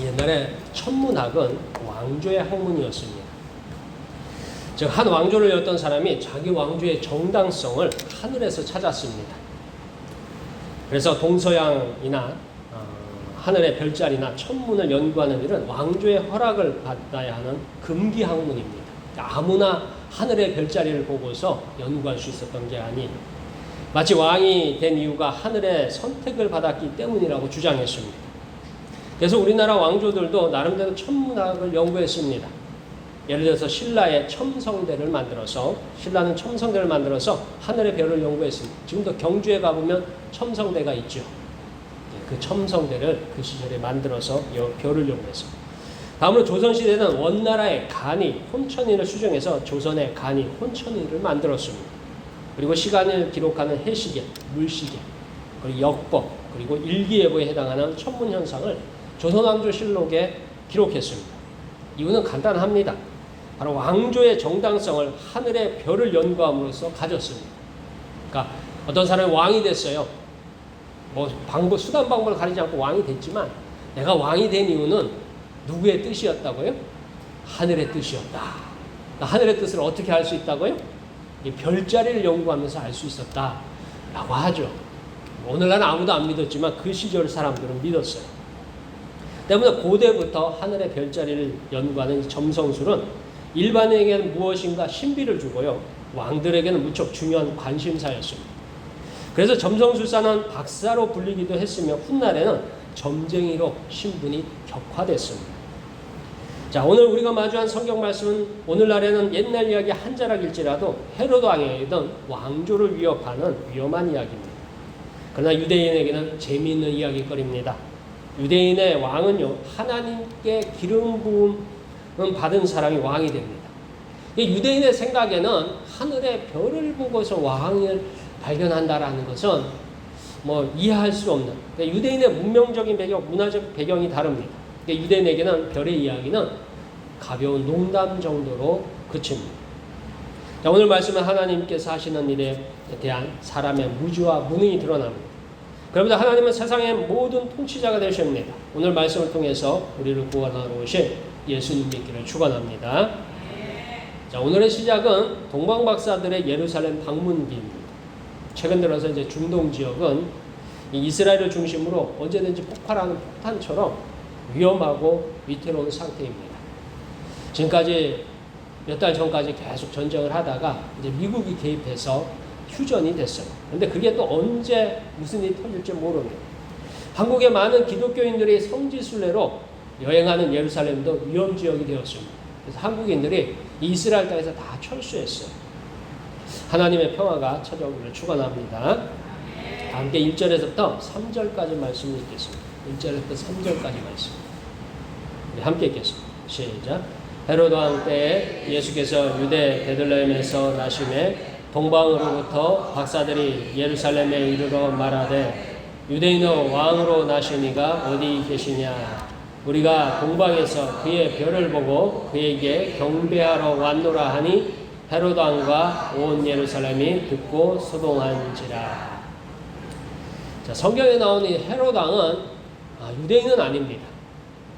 옛날에 천문학은 왕조의 학문이었습니다. 즉 한 왕조를 였던 사람이 자기 왕조의 정당성을 하늘에서 찾았습니다. 그래서 동서양이나 하늘의 별자리나 천문을 연구하는 일은 왕조의 허락을 받아야 하는 금기 학문입니다. 그러니까 아무나 하늘의 별자리를 보고서 연구할 수 있었던 게 아닌, 마치 왕이 된 이유가 하늘의 선택을 받았기 때문이라고 주장했습니다. 그래서 우리나라 왕조들도 나름대로 천문학을 연구했습니다. 예를 들어서 신라는 첨성대를 만들어서 하늘의 별을 연구했습니다. 지금도 경주에 가보면 첨성대가 있죠. 그 첨성대를 그 시절에 만들어서 별을 연구했습니다. 다음으로 조선시대는 원나라의 간이, 혼천이를 수정해서 조선의 간이, 혼천이를 만들었습니다. 그리고 시간을 기록하는 해시계, 물시계, 그리고 역법, 그리고 일기예보에 해당하는 천문현상을 조선왕조실록에 기록했습니다. 이유는 간단합니다. 바로 왕조의 정당성을 하늘의 별을 연구함으로써 가졌습니다. 그러니까 어떤 사람이 왕이 됐어요. 수단 방법을 가리지 않고 왕이 됐지만, 내가 왕이 된 이유는 누구의 뜻이었다고요? 하늘의 뜻이었다. 그러니까 하늘의 뜻을 어떻게 알 수 있다고요? 이 별자리를 연구하면서 알 수 있었다라고 하죠. 오늘날은 아무도 안 믿었지만 그 시절 사람들은 믿었어요. 때문에 고대부터 하늘의 별자리를 연구하는 점성술은 일반인에게는 무엇인가 신비를 주고요, 왕들에게는 무척 중요한 관심사였습니다. 그래서 점성술사는 박사로 불리기도 했으며 훗날에는 점쟁이로 신분이 격화됐습니다. 자, 오늘 우리가 마주한 성경 말씀은 오늘날에는 옛날 이야기 한 자락일지라도 헤롯 왕이던 왕조를 위협하는 위험한 이야기입니다. 그러나 유대인에게는 재미있는 이야기거리입니다. 유대인의 왕은요, 하나님께 기름 부음을 받은 사람이 왕이 됩니다. 유대인의 생각에는 하늘의 별을 보고서 왕을 발견한다라는 것은 이해할 수 없는, 유대인의 문명적인 배경, 문화적 배경이 다릅니다. 유대인에게는 별의 이야기는 가벼운 농담 정도로 그칩니다. 자, 오늘 말씀은 하나님께서 하시는 일에 대한 사람의 무지와 무능이 드러납니다. 그러면서 하나님은 세상의 모든 통치자가 되십니다. 오늘 말씀을 통해서 우리를 구원하러 오신 예수님 믿기를 축원합니다. 자, 오늘의 시작은 동방박사들의 예루살렘 방문기입니다. 최근 들어서 이제 중동 지역은 이스라엘을 중심으로 언제든지 폭발하는 폭탄처럼 위험하고 위태로운 상태입니다. 지금까지 몇 달 전까지 계속 전쟁을 하다가 이제 미국이 개입해서 휴전이 됐어요. 그런데 그게 또 언제 무슨 일이 터질지 모릅니다. 한국의 많은 기독교인들이 성지순례로 여행하는 예루살렘도 위험지역이 되었습니다. 그래서 한국인들이 이스라엘 땅에서 다 철수했어요. 하나님의 평화가 찾아오기를 축원합니다. 함께 1절에서부터 3절까지 말씀을 읽겠습니다. 1절에서부터 3절까지 말씀. 우리 함께 읽겠습니다. 시작. 헤롯 왕 때에 예수께서 유대 베들레헴에서 나심에 동방으로부터 박사들이 예루살렘에 이르러 말하되 유대인의 왕으로 나신 이가 어디 계시냐? 우리가 동방에서 그의 별을 보고 그에게 경배하러 왔노라 하니 헤롯 왕과 온 예루살렘이 듣고 소동한지라. 자, 성경에 나온 이 헤롯 왕은 유대인은 아닙니다.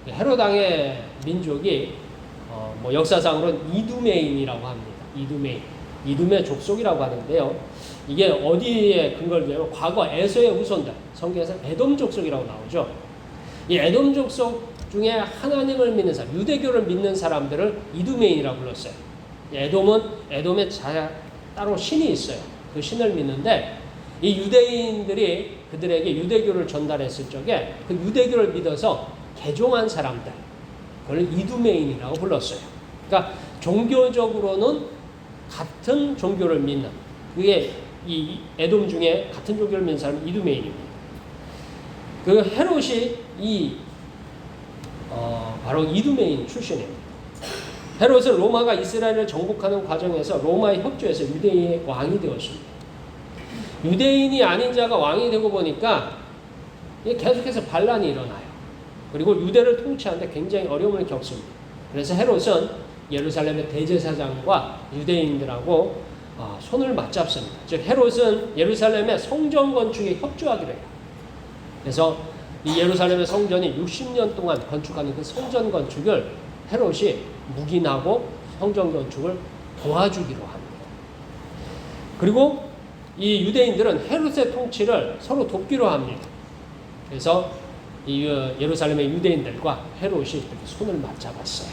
헤롯 왕의 민족이 역사상으로는 이두메인이라고 합니다. 이두메 족속이라고 하는데요. 이게 어디에 근거를 두냐면 과거 에서의 후손들, 성경에서 에돔 족속이라고 나오죠. 이 에돔 족속 중에 하나님을 믿는 사람, 유대교를 믿는 사람들을 이두메인이라고 불렀어요. 에돔에 따로 신이 있어요. 그 신을 믿는데 이 유대인들이 그들에게 유대교를 전달했을 적에 그 유대교를 믿어서 개종한 사람들, 그걸 이두메인이라고 불렀어요. 그러니까 종교적으로는 같은 종교를 믿는, 그게 이 에돔 중에 같은 종교를 믿는 사람이 이두메인입니다. 그 헤롯이 바로 이두메인 출신입니다. 헤롯은 로마가 이스라엘을 정복하는 과정에서 로마에 협조해서 유대인의 왕이 되었습니다. 유대인이 아닌 자가 왕이 되고 보니까 계속해서 반란이 일어나요. 그리고 유대를 통치하는데 굉장히 어려움을 겪습니다. 그래서 헤롯은 예루살렘의 대제사장과 유대인들하고 손을 맞잡습니다. 즉 헤롯은 예루살렘의 성전 건축에 협조하기로 해요. 그래서 이 예루살렘의 성전이 60년 동안 건축하는 그 성전 건축을 헤롯이 묵인하고 성전 건축을 도와주기로 합니다. 그리고 이 유대인들은 헤롯의 통치를 서로 돕기로 합니다. 그래서 이 예루살렘의 유대인들과 헤롯이 이렇게 손을 맞잡았어요.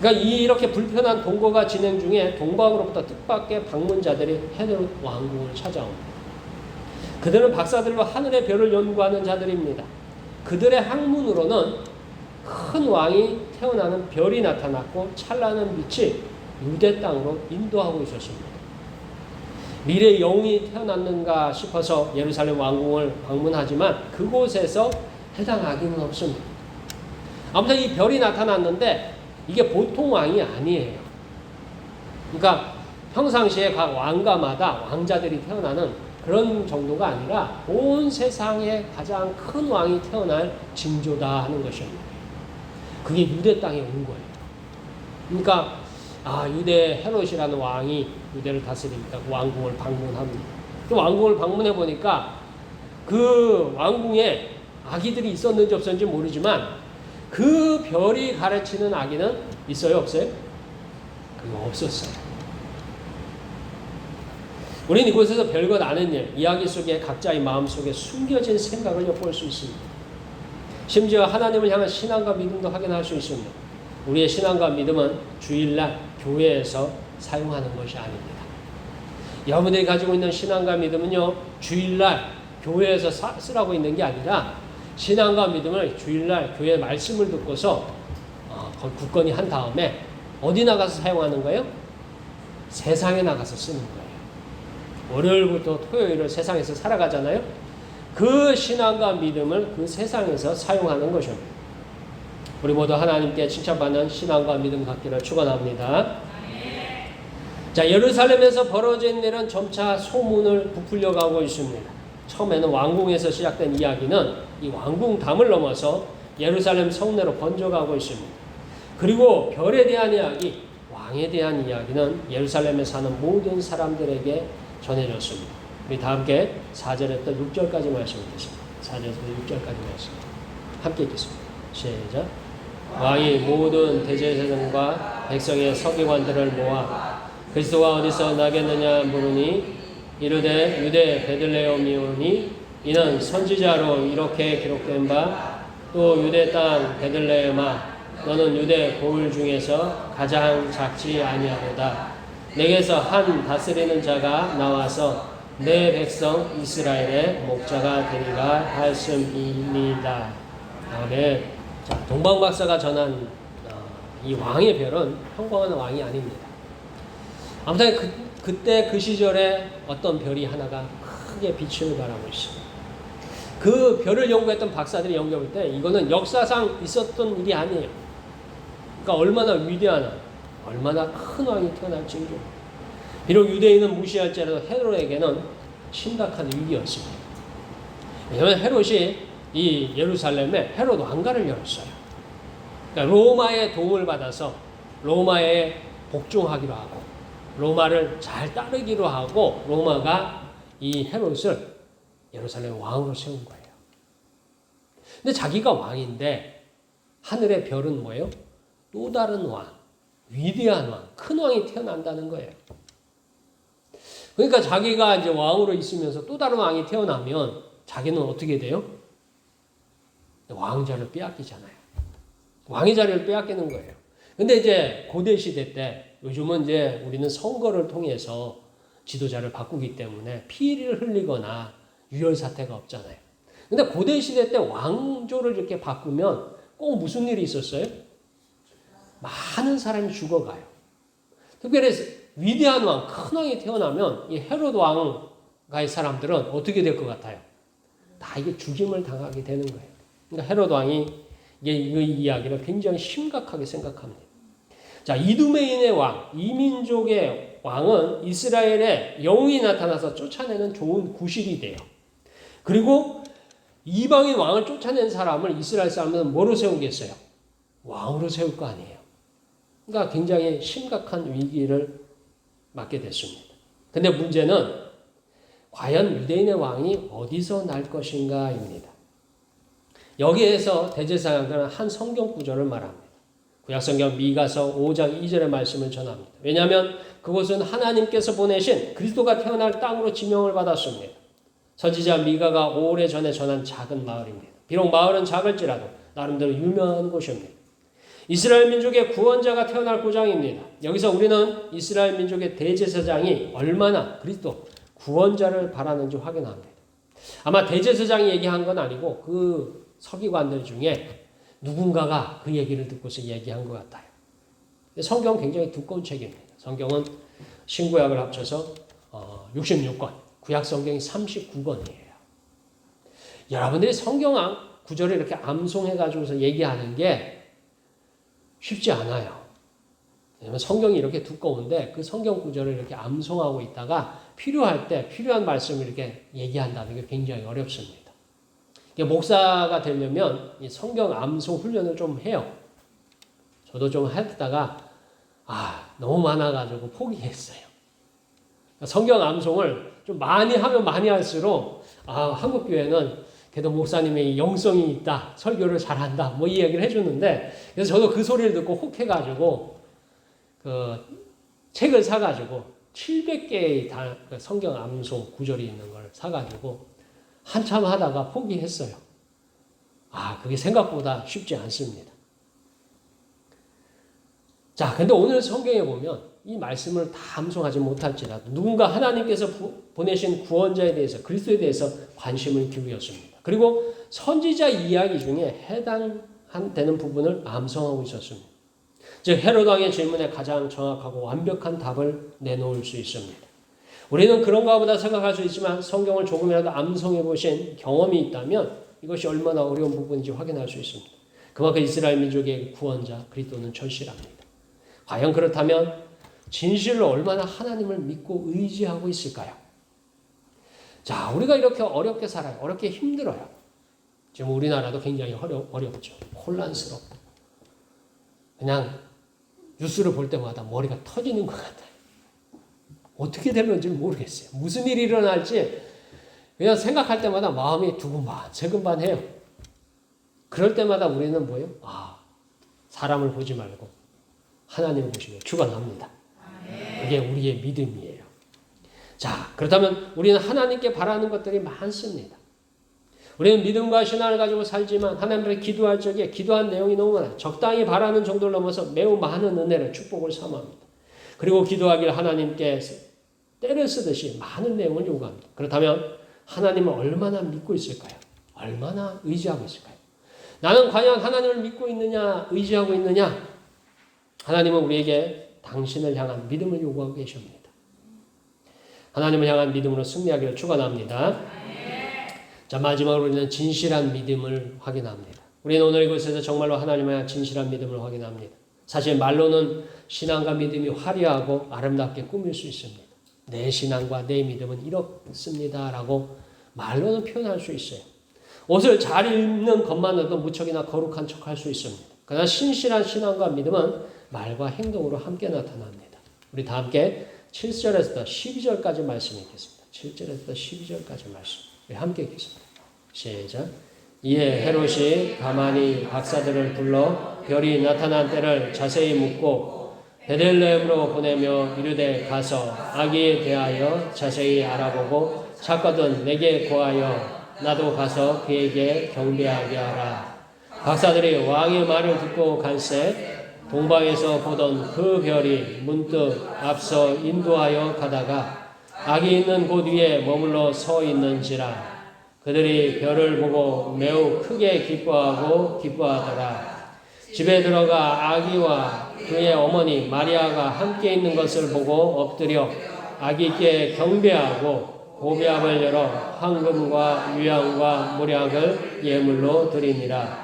그러니까 이렇게 불편한 동거가 진행 중에 동방으로부터 뜻밖의 방문자들이 헤롯 왕궁을 찾아옵니다. 그들은 박사들로 하늘의 별을 연구하는 자들입니다. 그들의 학문으로는 큰 왕이 태어나는 별이 나타났고 찬란한 빛이 유대 땅으로 인도하고 있었습니다. 미래의 영웅이 태어났는가 싶어서 예루살렘 왕궁을 방문하지만 그곳에서 해당 아기는 없습니다. 아무튼 이 별이 나타났는데 이게 보통 왕이 아니에요. 그러니까 평상시에 각 왕가마다 왕자들이 태어나는 그런 정도가 아니라 온 세상에 가장 큰 왕이 태어날 징조다 하는 것입니다. 그게 유대 땅에 온 거예요. 그러니까 유대 헤롯이라는 왕이 유대를 다스리니까 그 왕궁을 방문합니다. 그 왕궁을 방문해 보니까 그 왕궁에 아기들이 있었는지 없었는지 모르지만 그 별이 가르치는 아기는 있어요? 없어요? 그거 없었어요. 우리는 이곳에서 별것 아는 일, 이야기 속에 각자의 마음속에 숨겨진 생각을 엿볼 수 있습니다. 심지어 하나님을 향한 신앙과 믿음도 확인할 수 있습니다. 우리의 신앙과 믿음은 주일날 교회에서 사용하는 것이 아닙니다. 여러분들이 가지고 있는 신앙과 믿음은요, 주일날 교회에서 쓰라고 있는 게 아니라 신앙과 믿음을 주일날 교회 말씀을 듣고서 굳건히 한 다음에 어디 나가서 사용하는 거예요? 세상에 나가서 쓰는 거예요. 월요일부터 토요일을 세상에서 살아가잖아요. 그 신앙과 믿음을 그 세상에서 사용하는 것입니다. 우리 모두 하나님께 칭찬받는 신앙과 믿음 갖기를 축원합니다. 자, 예루살렘에서 벌어진 일은 점차 소문을 부풀려 가고 있습니다. 처음에는 왕궁에서 시작된 이야기는 이 왕궁담을 넘어서 예루살렘 성내로 번져가고 있습니다. 그리고 별에 대한 이야기, 왕에 대한 이야기는 예루살렘에 사는 모든 사람들에게 전해졌습니다. 우리 다 함께 4절부터 6절까지 말씀 읽겠습니다. 4절부터 6절까지 말씀 함께 읽겠습니다. 시작. 왕이 모든 대제사장과 백성의 서기관들을 모아 그리스도가 어디서 나겠느냐 물으니 이르되 유대 베들레헴이오니 이는 선지자로 이렇게 기록된 바 또 유대 땅 베들레헴아 너는 유대 고을 중에서 가장 작지 아니하도다. 내게서 한 다스리는 자가 나와서 내 백성 이스라엘의 목자가 되리라 하였음이니이다. 아멘. 자, 동방박사가 전한 이 왕의 별은 평범한 왕이 아닙니다. 아무튼 그때 그 시절에 어떤 별이 하나가 크게 빛을 발하고 있습니다. 그 별을 연구했던 박사들이 연구할 때 이거는 역사상 있었던 일이 아니에요. 그러니까 얼마나 위대한, 얼마나 큰 왕이 태어날지도. 비록 유대인은 무시할지라도 헤롯에게는 심각한 위기였습니다. 왜냐하면 헤롯이 이 예루살렘에 헤롯 왕가를 열었어요. 그러니까 로마의 도움을 받아서 로마에 복종하기로 하고 로마를 잘 따르기로 하고 로마가 이 헤롯을 예루살렘 왕으로 세운 거예요. 근데 자기가 왕인데 하늘의 별은 뭐예요? 또 다른 왕, 위대한 왕, 큰 왕이 태어난다는 거예요. 그러니까 자기가 이제 왕으로 있으면서 또 다른 왕이 태어나면 자기는 어떻게 돼요? 왕자를 빼앗기잖아요. 왕의 자리를 빼앗기는 거예요. 근데 이제 고대 시대 때 요즘은 이제 우리는 선거를 통해서 지도자를 바꾸기 때문에 피를 흘리거나 유혈 사태가 없잖아요. 근데 고대 시대 때 왕조를 이렇게 바꾸면 꼭 무슨 일이 있었어요? 많은 사람이 죽어가요. 특별히 위대한 왕, 큰 왕이 태어나면 이 헤롯 왕가의 사람들은 어떻게 될 것 같아요? 다 이게 죽임을 당하게 되는 거예요. 그러니까 헤롯 왕이 이 이야기를 굉장히 심각하게 생각합니다. 자, 이두메인의 왕, 이민족의 왕은 이스라엘에 영웅이 나타나서 쫓아내는 좋은 구실이 돼요. 그리고 이방인 왕을 쫓아낸 사람을 이스라엘 사람은 뭐로 세우겠어요? 왕으로 세울 거 아니에요. 그러니까 굉장히 심각한 위기를 맞게 됐습니다. 근데 문제는 과연 유대인의 왕이 어디서 날 것인가입니다. 여기에서 대제사장들은 한 성경 구절을 말합니다. 구약성경 미가서 5장 2절의 말씀을 전합니다. 왜냐하면 그곳은 하나님께서 보내신 그리스도가 태어날 땅으로 지명을 받았습니다. 선지자 미가가 오래전에 전한 작은 마을입니다. 비록 마을은 작을지라도 나름대로 유명한 곳입니다. 이스라엘 민족의 구원자가 태어날 고장입니다. 여기서 우리는 이스라엘 민족의 대제사장이 얼마나 그리스도 구원자를 바라는지 확인합니다. 아마 대제사장이 얘기한 건 아니고 그 서기관들 중에 누군가가 그 얘기를 듣고서 얘기한 것 같아요. 성경은 굉장히 두꺼운 책입니다. 성경은 신구약을 합쳐서 66권, 구약 성경이 39권이에요. 여러분들이 성경 구절을 이렇게 암송해가지고서 얘기하는 게 쉽지 않아요. 왜냐하면 성경이 이렇게 두꺼운데 그 성경 구절을 이렇게 암송하고 있다가 필요할 때 필요한 말씀을 이렇게 얘기한다는 게 굉장히 어렵습니다. 목사가 되려면 이 성경 암송 훈련을 좀 해요. 저도 좀 했다가 너무 많아가지고 포기했어요. 성경 암송을 좀 많이 하면 많이 할수록 한국 교회는 그래도 목사님의 영성이 있다, 설교를 잘한다, 뭐 이 얘기를 해주는데 그래서 저도 그 소리를 듣고 혹해가지고 그 책을 사가지고 700개의 성경 암송 구절이 있는 걸 사가지고 한참 하다가 포기했어요. 그게 생각보다 쉽지 않습니다. 자, 근데 오늘 성경에 보면 이 말씀을 다 암송하지 못할지라도 누군가 하나님께서 보내신 구원자에 대해서 그리스도에 대해서 관심을 기울였습니다. 그리고 선지자 이야기 중에 해당되는 부분을 암송하고 있었습니다. 즉 헤롯 왕의 질문에 가장 정확하고 완벽한 답을 내놓을 수 있습니다. 우리는 그런가 보다 생각할 수 있지만 성경을 조금이라도 암송해 보신 경험이 있다면 이것이 얼마나 어려운 부분인지 확인할 수 있습니다. 그만큼 이스라엘 민족의 구원자 그리스도는 절실합니다. 과연 그렇다면 진실로 얼마나 하나님을 믿고 의지하고 있을까요? 자, 우리가 이렇게 어렵게 살아요. 어렵게 힘들어요. 지금 우리나라도 굉장히 어렵죠. 혼란스럽고. 그냥 뉴스를 볼 때마다 머리가 터지는 것 같아요. 어떻게 될런지 모르겠어요. 무슨 일이 일어날지 그냥 생각할 때마다 마음이 두근반, 세근반해요. 그럴 때마다 우리는 뭐예요? 사람을 보지 말고 하나님을 보시며 축원합니다. 그게 우리의 믿음이에요. 자, 그렇다면 우리는 하나님께 바라는 것들이 많습니다. 우리는 믿음과 신앙을 가지고 살지만 하나님께 기도할 적에 기도한 내용이 너무 많아요. 적당히 바라는 정도를 넘어서 매우 많은 은혜를 축복을 사모합니다. 그리고 기도하기를 하나님께 때를 쓰듯이 많은 내용을 요구합니다. 그렇다면 하나님을 얼마나 믿고 있을까요? 얼마나 의지하고 있을까요? 나는 과연 하나님을 믿고 있느냐, 의지하고 있느냐? 하나님은 우리에게 당신을 향한 믿음을 요구하고 계십니다. 하나님을 향한 믿음으로 승리하기를 축원합니다. 자, 마지막으로 우리는 진실한 믿음을 확인합니다. 우리는 오늘 이곳에서 정말로 하나님을 향한 진실한 믿음을 확인합니다. 사실 말로는 신앙과 믿음이 화려하고 아름답게 꾸밀 수 있습니다. 내 신앙과 내 믿음은 이렇습니다라고 말로는 표현할 수 있어요. 옷을 잘 입는 것만으로도 무척이나 거룩한 척할 수 있습니다. 그러나 신실한 신앙과 믿음은 말과 행동으로 함께 나타납니다. 우리 다 함께 7절에서 12절까지 말씀 읽겠습니다. 7절에서 12절까지 말씀. 우리 함께 읽겠습니다. 시작. 이에 헤롯이 가만히 박사들을 불러 별이 나타난 때를 자세히 묻고 베들레헴으로 보내며 이르되 가서 아기에 대하여 자세히 알아보고 찾거든 내게 고하여 나도 가서 그에게 경배하게 하라. 박사들이 왕의 말을 듣고 간새 동방에서 보던 그 별이 문득 앞서 인도하여 가다가 아기 있는 곳 위에 머물러 서 있는지라. 그들이 별을 보고 매우 크게 기뻐하더라. 집에 들어가 아기와 그의 어머니 마리아가 함께 있는 것을 보고 엎드려 아기께 경배하고 고배합을 열어 황금과 유향과 몰약을 예물로 드리니라.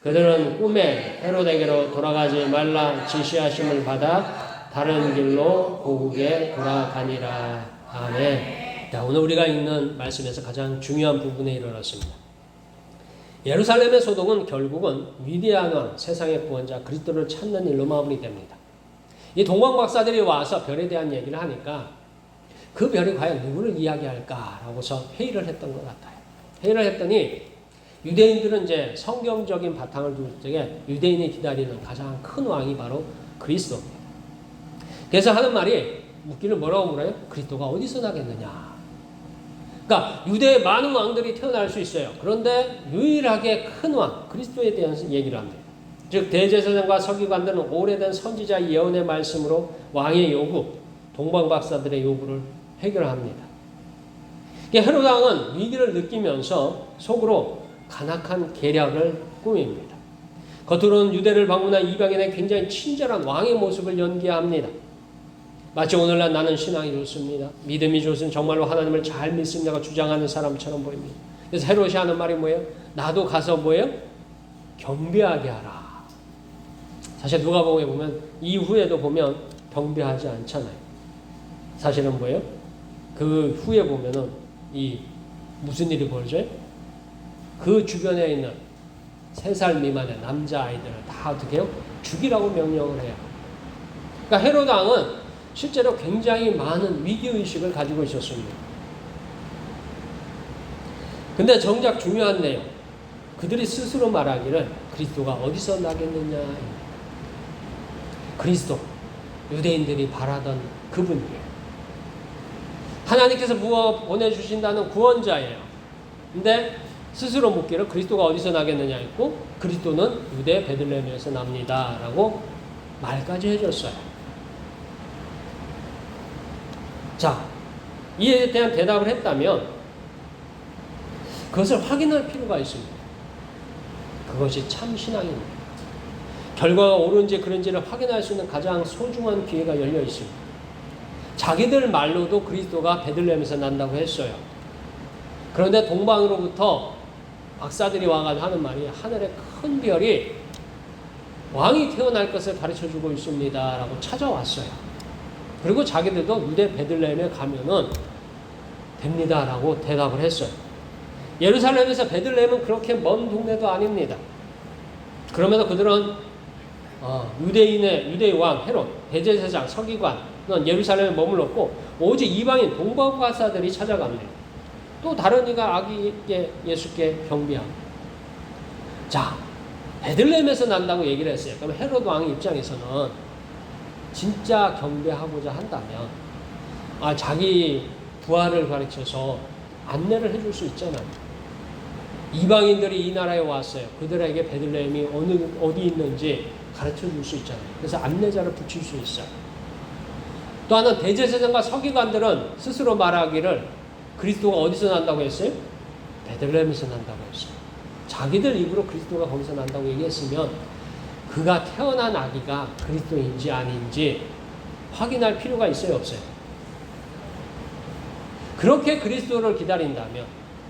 그들은 꿈에 헤롯에게로 돌아가지 말라 지시하심을 받아 다른 길로 고국에 돌아가니라. 아멘. 자, 오늘 우리가 읽는 말씀에서 가장 중요한 부분에 이르렀습니다. 예루살렘의 소동은 결국은 위대한 왕, 세상의 구원자 그리스도를 찾는 일로 마무리됩니다. 이 동방 박사들이 와서 별에 대한 얘기를 하니까 그 별이 과연 누구를 이야기할까라고서 회의를 했던 것 같아요. 회의를 했더니 유대인들은 이제 성경적인 바탕을 둘 적에 유대인이 기다리는 가장 큰 왕이 바로 그리스도입니다. 그래서 하는 말이 묻기를 뭐라고 물어요? 그리스도가 어디서 나겠느냐. 그러니까 유대의 많은 왕들이 태어날 수 있어요. 그런데 유일하게 큰 왕, 그리스도에 대한 얘기를 합니다. 즉 대제사장과 서기관들은 오래된 선지자 예언의 말씀으로 왕의 요구, 동방박사들의 요구를 해결합니다. 헤롯 왕은 위기를 느끼면서 속으로 간악한 계략을 꾸밉니다. 겉으로는 유대를 방문한 이방인의 굉장히 친절한 왕의 모습을 연기합니다. 마치 오늘날 나는 신앙이 좋습니다. 믿음이 좋으면 정말로 하나님을 잘 믿습니다가 주장하는 사람처럼 보입니다. 그래서 헤롯이 하는 말이 뭐예요? 나도 가서 뭐예요? 경배하게 하라. 사실 누가복음에 보면 이후에도 보면 경배하지 않잖아요. 사실은 뭐예요? 그 후에 보면은 무슨 일이 벌어져요? 그 주변에 있는 3살 미만의 남자아이들을 다 어떻게 해요? 죽이라고 명령을 해요. 그러니까 헤롯 왕은 실제로 굉장히 많은 위기의식을 가지고 있었습니다. 근데 정작 중요한 내용, 그들이 스스로 말하기를 그리스도가 어디서 나겠느냐. 그리스도, 유대인들이 바라던 그분이에요. 하나님께서 보내주신다는 구원자예요. 근데 스스로 묻기를 그리스도가 어디서 나겠느냐 했고, 그리스도는 유대 베들레헴에서 납니다 라고 말까지 해줬어요. 자, 이에 대한 대답을 했다면 그것을 확인할 필요가 있습니다. 그것이 참 신앙입니다. 결과가 옳은지 그런지를 확인할 수 있는 가장 소중한 기회가 열려 있습니다. 자기들 말로도 그리스도가 베들레헴에서 난다고 했어요. 그런데 동방으로부터 박사들이 와가지고 하는 말이 하늘의 큰 별이 왕이 태어날 것을 가르쳐주고 있습니다 라고 찾아왔어요. 그리고 자기들도 유대 베들레헴에 가면은 됩니다 라고 대답을 했어요. 예루살렘에서 베들레헴은 그렇게 먼 동네도 아닙니다. 그러면서 그들은 유대의 왕 헤롯, 대제사장, 서기관은 예루살렘에 머물렀고 오직 이방인 동방박사들이 찾아갑니다. 또 다른 이가 아기 예수께 경배합니다. 자, 베들레헴에서 난다고 얘기를 했어요. 그럼 헤롯 왕의 입장에서는 진짜 경배하고자 한다면 자기 부하를 가르쳐서 안내를 해줄 수 있잖아요. 이방인들이 이 나라에 왔어요. 그들에게 베들레헴이 어디 있는지 가르쳐 줄 수 있잖아요. 그래서 안내자를 붙일 수 있어요. 또 하나는 대제사장과 서기관들은 스스로 말하기를 그리스도가 어디서 난다고 했어요? 베들레헴에서 난다고 했어요. 자기들 입으로 그리스도가 거기서 난다고 얘기했으면 그가 태어난 아기가 그리스도인지 아닌지 확인할 필요가 있어요, 없어요? 그렇게 그리스도를 기다린다면,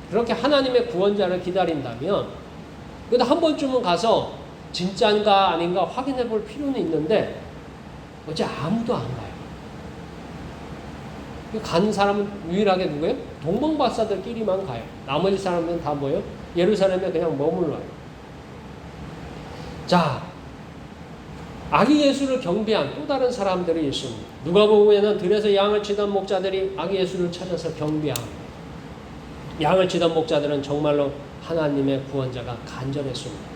그렇게 하나님의 구원자를 기다린다면, 그래도 한 번쯤은 가서 진짜인가 아닌가 확인해 볼 필요는 있는데 어째 아무도 안 가요. 간 사람은 유일하게 누구예요? 동방박사들끼리만 가요. 나머지 사람은 다 뭐예요? 예루살렘에 그냥 머물러요. 자, 아기 예수를 경배한 또 다른 사람들이 있습니다. 누가복음에는 들에서 양을 치던 목자들이 아기 예수를 찾아서 경배합니다. 양을 치던 목자들은 정말로 하나님의 구원자가 간절했습니다.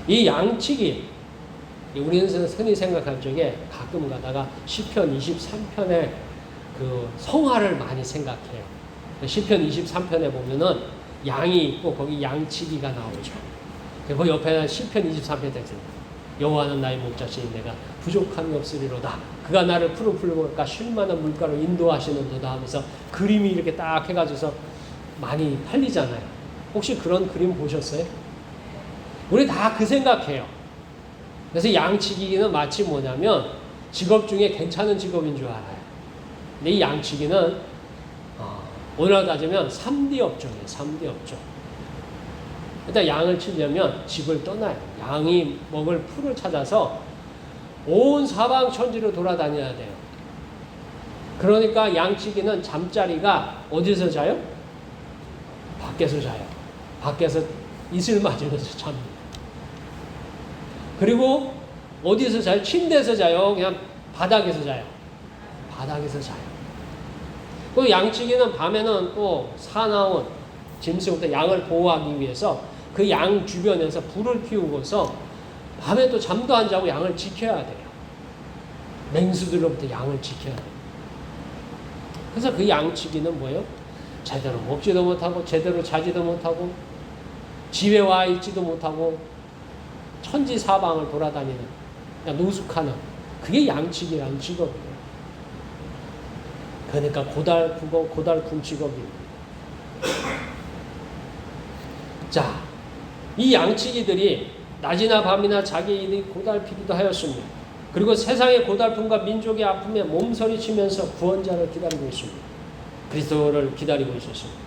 이 양치기, 우리는 흔히 생각할 적에 가끔 가다가 시편 23편의 그 성화를 많이 생각해요. 시편 23편에 보면은 양이 있고 거기 양치기가 나오죠. 그 옆에는 시편 23편 text입니다. 여호와는 나의 목자시니 내가 부족함이 없으리로다. 그가 나를 푸른 풀무가 쉴만한 물가로 인도하시는도다 하면서 그림이 이렇게 딱 해가지고서 많이 팔리잖아요. 혹시 그런 그림 보셨어요? 우리 다 그 생각해요. 그래서 양치기는 마치 뭐냐면 직업 중에 괜찮은 직업인 줄 알아요. 근데 이 양치기는 오늘날 따지면 3D 업종이에요. 3D 업종. 일단 양을 치려면 집을 떠나요. 양이 먹을 풀을 찾아서 온 사방 천지로 돌아다녀야 돼요. 그러니까 양치기는 잠자리가 어디서 자요? 밖에서 자요. 밖에서 이슬 맞으면서 잡니다. 그리고 어디서 자요? 침대에서 자요? 그냥 바닥에서 자요? 바닥에서 자요. 또 양치기는 밤에는 또 사나운 짐승부터 양을 보호하기 위해서 그 양 주변에서 불을 피우고서 밤에 또 잠도 안 자고 양을 지켜야 돼요. 맹수들로부터 양을 지켜야 돼요. 그래서 그 양치기는 뭐예요? 제대로 먹지도 못하고 제대로 자지도 못하고 집에 와 있지도 못하고 천지사방을 돌아다니는 노숙하는 그게 양치기라는 직업이에요. 그러니까 고달프고 고달픈 직업입니다. 자, 이 양치기들이 낮이나 밤이나 자기 일이 고달피기도 하였습니다. 그리고 세상의 고달픔과 민족의 아픔에 몸서리치면서 구원자를 기다리고 있습니다. 그리스도를 기다리고 있었습니다.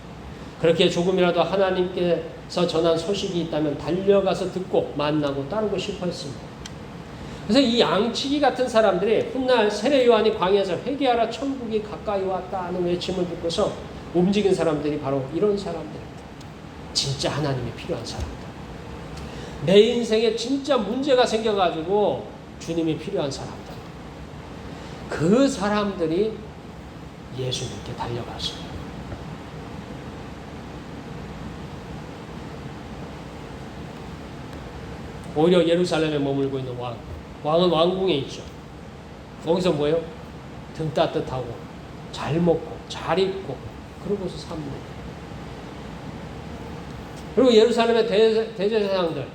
그렇게 조금이라도 하나님께서 전한 소식이 있다면 달려가서 듣고 만나고 따르고 싶어 했습니다. 그래서 이 양치기 같은 사람들이 훗날 세례 요한이 광야에서 회개하라 천국이 가까이 왔다 하는 외침을 듣고서 움직인 사람들이 바로 이런 사람들입니다. 진짜 하나님이 필요한 사람들. 내 인생에 진짜 문제가 생겨가지고 주님이 필요한 사람들. 그 사람들이 예수님께 달려갔어요. 오히려 예루살렘에 머물고 있는 왕. 왕은 왕궁에 있죠. 거기서 뭐예요? 등 따뜻하고 잘 먹고 잘 입고 그러고서 삽니다. 그리고 예루살렘의 대제사장들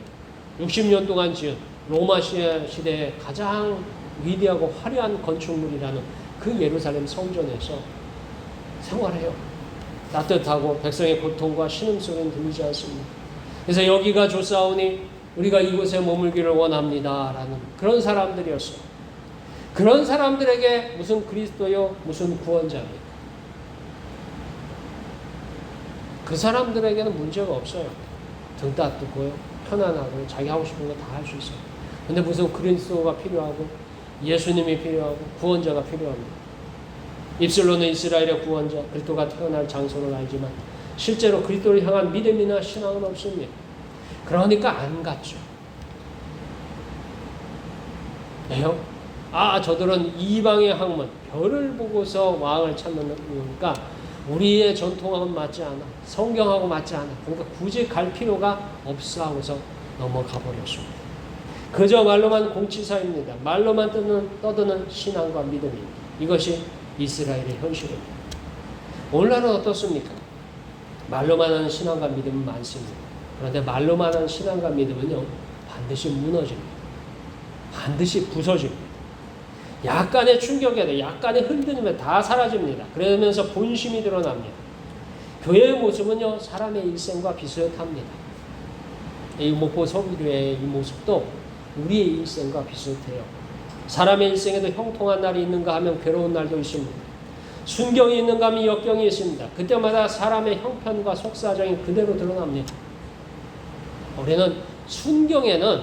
60년 동안 지은 로마 시대의 가장 위대하고 화려한 건축물이라는 그 예루살렘 성전에서 생활해요. 따뜻하고 백성의 고통과 신음소리는 들리지 않습니다. 그래서 여기가 좋사오니 우리가 이곳에 머물기를 원합니다 라는 그런 사람들이었어요. 그런 사람들에게 무슨 그리스도요 무슨 구원자입니까? 그 사람들에게는 문제가 없어요. 등 따뜻고요 편안하고요 자기 하고 싶은 거 다 할 수 있어요. 근데 무슨 그리스도가 필요하고 예수님이 필요하고 구원자가 필요합니다. 입술로는 이스라엘의 구원자 그리스도가 태어날 장소를 알지만 실제로 그리스도를 향한 믿음이나 신앙은 없습니다. 그러니까 안 갔죠. 왜요? 저들은 이방의 학문, 별을 보고서 왕을 찾는 거니까 우리의 전통하고는 맞지 않아. 성경하고 맞지 않아. 그러니까 굳이 갈 필요가 없어 하고서 넘어가 버렸습니다. 그저 말로만 공치사입니다. 말로만 떠드는 신앙과 믿음입니다. 이것이 이스라엘의 현실입니다. 오늘날은 어떻습니까? 말로만 하는 신앙과 믿음은 많습니다. 그런데 말로만 하는 신앙과 믿음은요, 반드시 무너집니다. 반드시 부서집니다. 약간의 충격에 약간의 흔들림에 다 사라집니다. 그러면서 본심이 드러납니다. 교회의 모습은요, 사람의 일생과 비슷합니다. 이 목포 서구교회의 이 모습도 우리의 일생과 비슷해요. 사람의 일생에도 형통한 날이 있는가 하면 괴로운 날도 있습니다. 순경이 있는가 하면 역경이 있습니다. 그때마다 사람의 형편과 속사정이 그대로 드러납니다. 우리는 순경에는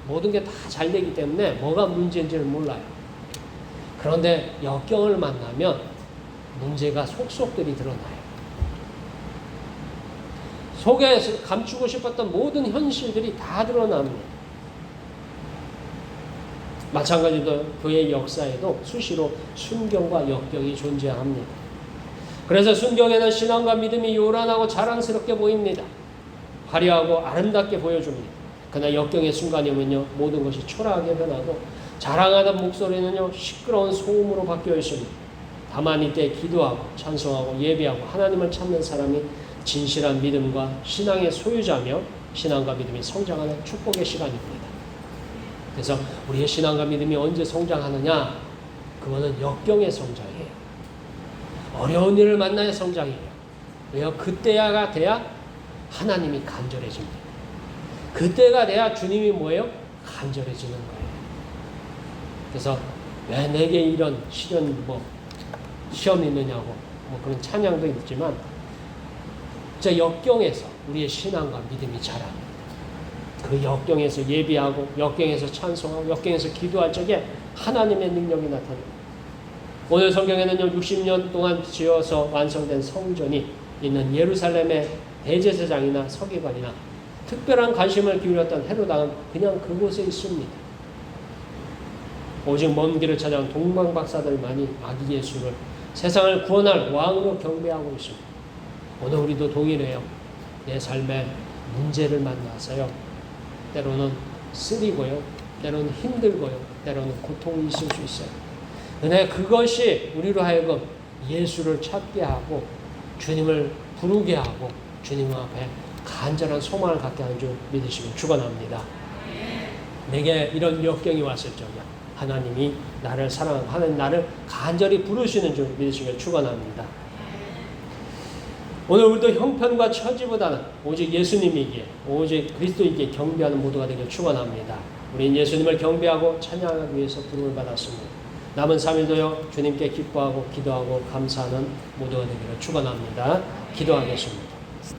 모든 게 다 잘 되기 때문에 뭐가 문제인지를 몰라요. 그런데 역경을 만나면 문제가 속속들이 드러나요. 속에 감추고 싶었던 모든 현실들이 다 드러납니다. 마찬가지로 교회의 역사에도 수시로 순경과 역경이 존재합니다. 그래서 순경에는 신앙과 믿음이 요란하고 자랑스럽게 보입니다. 화려하고 아름답게 보여줍니다. 그러나 역경의 순간이면요, 모든 것이 초라하게 변하고 자랑하던 목소리는요, 시끄러운 소음으로 바뀌어 있습니다. 다만 이때 기도하고 찬송하고 예배하고 하나님을 찾는 사람이 진실한 믿음과 신앙의 소유자며 신앙과 믿음이 성장하는 축복의 시간입니다. 그래서 우리의 신앙과 믿음이 언제 성장하느냐? 그거는 역경의 성장이에요. 어려운 일을 만나야 성장이에요. 왜요? 그때가 돼야 하나님이 간절해집니다. 그때가 돼야 주님이 뭐예요? 간절해지는 거예요. 그래서 왜 내게 이런 시험이 있느냐고 그런 찬양도 있지만 진짜 역경에서 우리의 신앙과 믿음이 자랍니다. 그 역경에서 예비하고 역경에서 찬송하고 역경에서 기도할 적에 하나님의 능력이 나타납니다. 오늘 성경에는요 60년 동안 지어서 완성된 성전이 있는 예루살렘의 대제사장이나 서기관이나 특별한 관심을 기울였던 헤롯 왕은 그냥 그곳에 있습니다. 오직 먼 길을 찾아온 동방박사들만이 아기 예수를 세상을 구원할 왕으로 경배하고 있습니다. 오늘 우리도 동일해요. 내 삶에 문제를 만나서요. 때로는 쓰리고요. 때로는 힘들고요. 때로는 고통이 있을 수 있어요. 근데 그것이 우리로 하여금 예수를 찾게 하고 주님을 부르게 하고 주님 앞에 간절한 소망을 갖게 하는 줄 믿으시길 축원합니다. 내게 이런 역경이 왔을 적에 하나님이 나를 사랑하고 하나님 나를 간절히 부르시는 줄 믿으시길 축원합니다. 오늘 우리도 형편과 처지보다는 오직 예수님이기에 오직 그리스도이기에 경배하는 모두가 되길 축원합니다. 우리는 예수님을 경배하고 찬양하기 위해서 부름을 받았습니다. 남은 3일도요 주님께 기뻐하고 기도하고 감사하는 모두가 되기를 축원합니다. 기도하겠습니다.